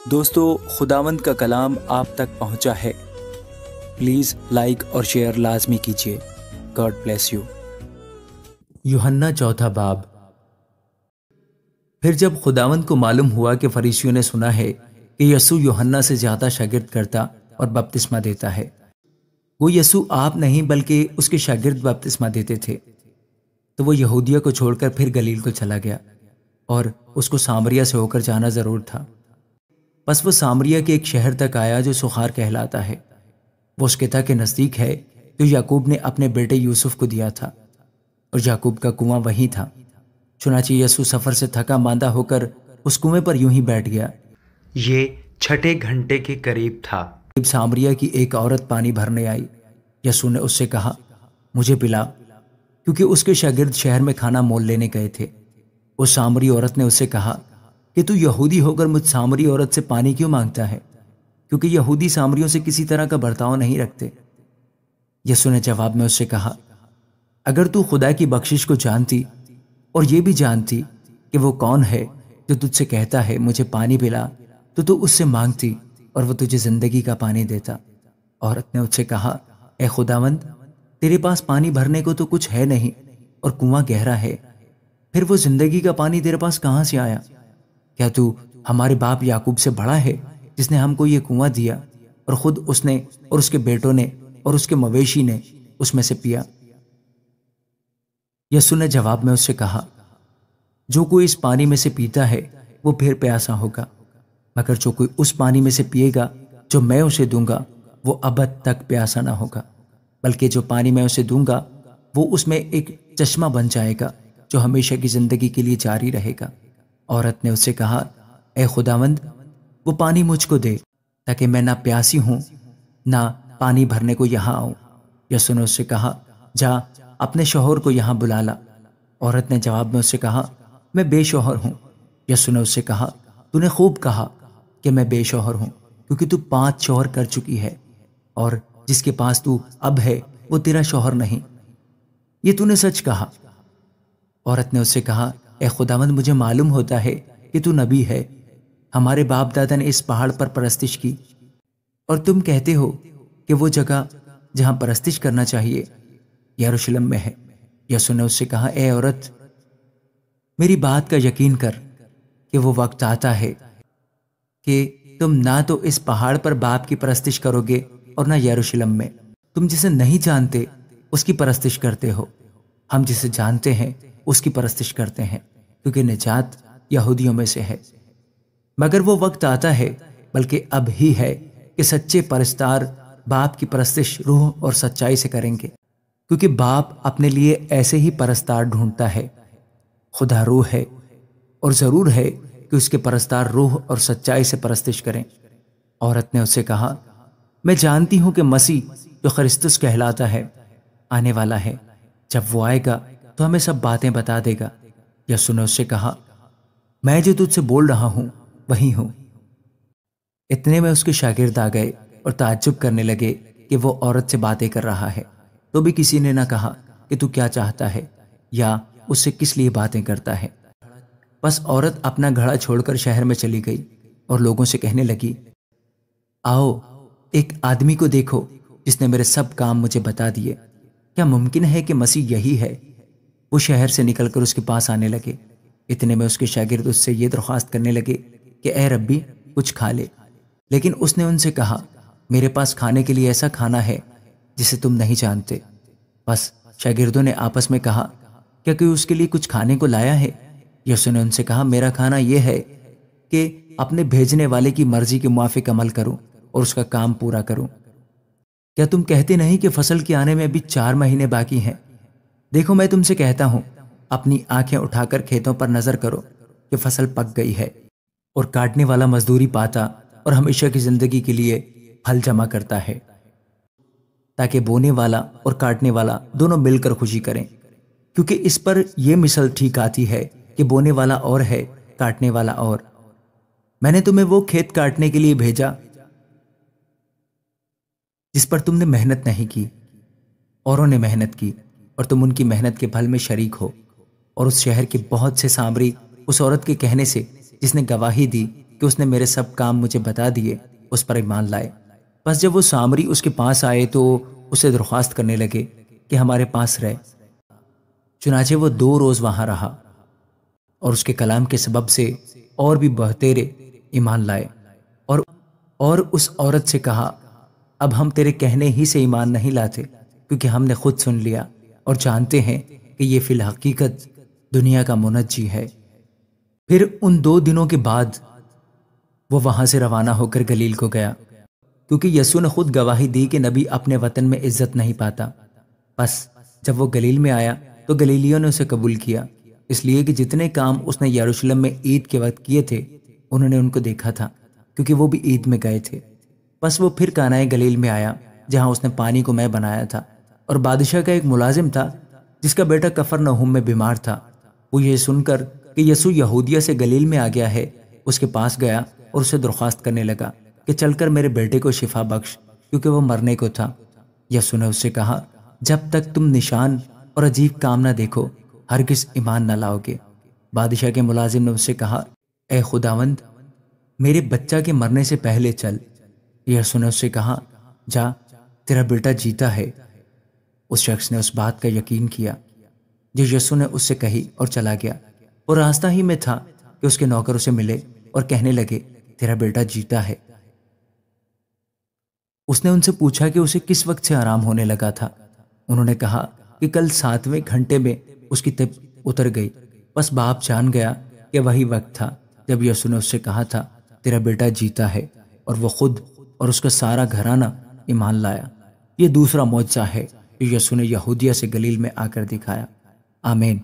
دوستو، خداوند کا کلام آپ تک پہنچا ہے۔ پلیز لائک اور شیئر لازمی کیجیے۔ God bless you. یوحنا چوتھا باب۔ پھر جب خداوند کو معلوم ہوا کہ فریسیوں نے سنا ہے کہ یسوع یوحنا سے زیادہ شاگرد کرتا اور بپتسمہ دیتا ہے، وہ یسوع آپ نہیں بلکہ اس کے شاگرد بپتسمہ دیتے تھے، تو وہ یہودیہ کو چھوڑ کر پھر گلیل کو چلا گیا، اور اس کو سامریہ سے ہو کر جانا ضرور تھا۔ پس وہ سامریہ کے ایک شہر تک آیا جو سخار کہلاتا ہے، وہ اس قطع کے نزدیک ہے جو یعقوب نے اپنے بیٹے یوسف کو دیا تھا، اور یعقوب کا کنواں وہیں تھا۔ چنانچہ یسوع سفر سے تھکا ماندہ ہو کر اس کنویں پر یوں ہی بیٹھ گیا۔ یہ 6 گھنٹے کے قریب تھا۔ سامریہ کی ایک عورت پانی بھرنے آئی۔ یسوع نے اس سے کہا، مجھے پلا، کیونکہ اس کے شاگرد شہر میں کھانا مول لینے گئے تھے۔ اس سامری عورت نے اس سے کہا کہ تو یہودی ہو کر مجھ سامری عورت سے پانی کیوں مانگتا ہے؟ کیونکہ یہودی سامریوں سے کسی طرح کا برتاؤ نہیں رکھتے۔ یسوع نے جواب میں اس سے کہا، اگر تو خدا کی بخشش کو جانتی اور یہ بھی جانتی کہ وہ کون ہے جو تجھ سے کہتا ہے مجھے پانی پلا، تو اس سے مانگتی اور وہ تجھے زندگی کا پانی دیتا۔ عورت نے اس سے کہا، اے خداوند، تیرے پاس پانی بھرنے کو تو کچھ ہے نہیں، اور کنواں گہرا ہے، پھر وہ زندگی کا پانی تیرے پاس کہاں سے آیا؟ کیا تو ہمارے باپ یعقوب سے بڑا ہے جس نے ہم کو یہ کنواں دیا، اور خود اس نے اور اس کے بیٹوں نے اور اس کے مویشی نے اس میں سے پیا؟ یسوع نے جواب میں اس سے کہا، جو کوئی اس پانی میں سے پیتا ہے وہ پھر پیاسا ہوگا، مگر جو کوئی اس پانی میں سے پیے گا جو میں اسے دوں گا وہ ابد تک پیاسا نہ ہوگا، بلکہ جو پانی میں اسے دوں گا وہ اس میں ایک چشمہ بن جائے گا جو ہمیشہ کی زندگی کے لیے جاری رہے گا۔ عورت نے اس سے کہا، اے خداوند، وہ پانی مجھ کو دے تاکہ میں نہ پیاسی ہوں نہ پانی بھرنے کو یہاں آؤں۔ یسوع نے اس سے کہا، جا اپنے شوہر کو یہاں بلا لا۔ عورت نے جواب میں اس سے کہا، میں بے شوہر ہوں۔ یسوع نے اس سے کہا، تو نے خوب کہا کہ میں بے شوہر ہوں، کیونکہ تو 5 شوہر کر چکی ہے، اور جس کے پاس تو اب ہے وہ تیرا شوہر نہیں۔ یہ تو نے سچ کہا۔ عورت نے اس سے کہا، اے خداوند، مجھے معلوم ہوتا ہے کہ تو نبی ہے۔ ہمارے باپ دادا نے اس پہاڑ پر پرستش کی، اور تم کہتے ہو کہ وہ جگہ جہاں پرستش کرنا چاہیے یروشلم میں ہے۔ یسوع نے اس سے کہا، اے عورت، میری بات کا یقین کر کہ وہ وقت آتا ہے کہ تم نہ تو اس پہاڑ پر باپ کی پرستش کرو گے اور نہ یروشلم میں۔ تم جسے نہیں جانتے اس کی پرستش کرتے ہو، ہم جسے جانتے ہیں اس کی پرستش کرتے ہیں، کیونکہ نجات یہودیوں میں سے ہے۔ مگر وہ وقت آتا ہے، بلکہ اب ہی ہے، کہ سچے پرستار باپ کی پرستش روح اور سچائی سے کریں گے، کیونکہ باپ اپنے لیے ایسے ہی پرستار ڈھونڈتا ہے۔ خدا روح ہے، اور ضرور ہے کہ اس کے پرستار روح اور سچائی سے پرستش کریں۔ عورت نے اس سے کہا، میں جانتی ہوں کہ مسیح جو خرسطس کہلاتا ہے آنے والا ہے، جب وہ آئے گا تو ہمیں سب باتیں بتا دے گا۔ یسوع نے اس سے کہا، میں جو تجھ سے بول رہا ہوں وہی ہوں۔ اتنے میں اس کے شاگرد آ گئے اور تعجب کرنے لگے کہ وہ عورت سے باتیں کر رہا ہے، تو بھی کسی نے نہ کہا کہ تو کیا چاہتا ہے یا اس سے کس لیے باتیں کرتا ہے۔ بس عورت اپنا گھڑا چھوڑ کر شہر میں چلی گئی اور لوگوں سے کہنے لگی، آؤ ایک آدمی کو دیکھو جس نے میرے سب کام مجھے بتا دیے۔ کیا ممکن ہے کہ مسیح یہی ہے؟ وہ شہر سے نکل کر اس کے پاس آنے لگے۔ اتنے میں اس کے شاگرد اس سے یہ درخواست کرنے لگے کہ اے ربی، کچھ کھا لے۔ لیکن اس نے ان سے کہا، میرے پاس کھانے کے لیے ایسا کھانا ہے جسے تم نہیں جانتے۔ بس شاگردوں نے آپس میں کہا، کیا کوئی اس کے لیے کچھ کھانے کو لایا ہے؟ یسوع نے ان سے کہا، میرا کھانا یہ ہے کہ اپنے بھیجنے والے کی مرضی کے موافق عمل کروں اور اس کا کام پورا کروں۔ کیا تم کہتے نہیں کہ فصل کے آنے میں ابھی 4 مہینے باقی ہیں؟ دیکھو، میں تم سے کہتا ہوں، اپنی آنکھیں اٹھا کر کھیتوں پر نظر کرو کہ فصل پک گئی ہے، اور کاٹنے والا مزدوری پاتا اور ہمیشہ کی زندگی کے لیے پھل جمع کرتا ہے، تاکہ بونے والا اور کاٹنے والا دونوں مل کر خوشی کریں۔ کیونکہ اس پر یہ مثل ٹھیک آتی ہے کہ بونے والا اور ہے، کاٹنے والا اور۔ میں نے تمہیں وہ کھیت کاٹنے کے لیے بھیجا جس پر تم نے محنت نہیں کی، اوروں نے محنت کی، اور تم ان کی محنت کے پھل میں شریک ہو۔ اور اس شہر کے بہت سے سامری اس عورت کے کہنے سے جس نے گواہی دی کہ اس نے میرے سب کام مجھے بتا دیے اس پر ایمان لائے۔ بس جب وہ سامری اس کے پاس آئے تو اسے درخواست کرنے لگے کہ ہمارے پاس رہ۔ چنانچہ وہ 2 روز وہاں رہا اور اس کے کلام کے سبب سے اور بھی بہتیرے ایمان لائے، اور اس عورت سے کہا اب ہم تیرے کہنے ہی سے ایمان نہیں لاتے، کیونکہ ہم نے خود سن لیا اور جانتے ہیں کہ یہ فی الحقیقت دنیا کا منجی ہے۔ پھر ان 2 دنوں کے بعد وہ وہاں سے روانہ ہو کر گلیل کو گیا، کیونکہ یسوع نے خود گواہی دی کہ نبی اپنے وطن میں عزت نہیں پاتا۔ بس جب وہ گلیل میں آیا تو گلیلیوں نے اسے قبول کیا، اس لیے کہ جتنے کام اس نے یروشلم میں عید کے وقت کیے تھے انہوں نے ان کو دیکھا تھا، کیونکہ وہ بھی عید میں گئے تھے۔ بس وہ پھر کانہ گلیل میں آیا جہاں اس نے پانی کو مے بنایا تھا، اور بادشاہ کا ایک ملازم تھا جس کا بیٹا کفرنہوم میں بیمار تھا۔ وہ یہ سن کر کہ یسوع یہودیہ سے گلیل میں آ گیا ہے اس کے پاس گیا اور اسے درخواست کرنے لگا کہ چل کر میرے بیٹے کو شفا بخش، کیونکہ وہ مرنے کو تھا۔ یسوع نے اس سے کہا جب تک تم نشان اور عجیب کام نہ دیکھو ہرگز ایمان نہ لاؤ گے۔ بادشاہ کے ملازم نے اس سے کہا اے خداوند، میرے بچہ کے مرنے سے پہلے چل۔ یسوع نے اس سے کہا جا، تیرا بیٹا جیتا ہے۔ اس شخص نے اس بات کا یقین کیا جو یسوع نے اس سے کہی اور چلا گیا۔ وہ راستہ ہی میں تھا کہ اس کے نوکر اسے ملے اور کہنے لگے تیرا بیٹا جیتا ہے۔ اس نے ان سے پوچھا کہ اسے کس وقت سے آرام ہونے لگا تھا۔ انہوں نے کہا کہ کل 7ویں گھنٹے میں اس کی طب اتر گئی۔ بس باپ جان گیا کہ وہی وقت تھا جب یسوع نے اس سے کہا تھا تیرا بیٹا جیتا ہے، اور وہ خود اور اس کا سارا گھرانہ ایمان لایا۔ یہ دوسرا معجزہ ہے جو یسوع نے یہودیہ سے گلیل میں آ کر دکھایا۔ آمین۔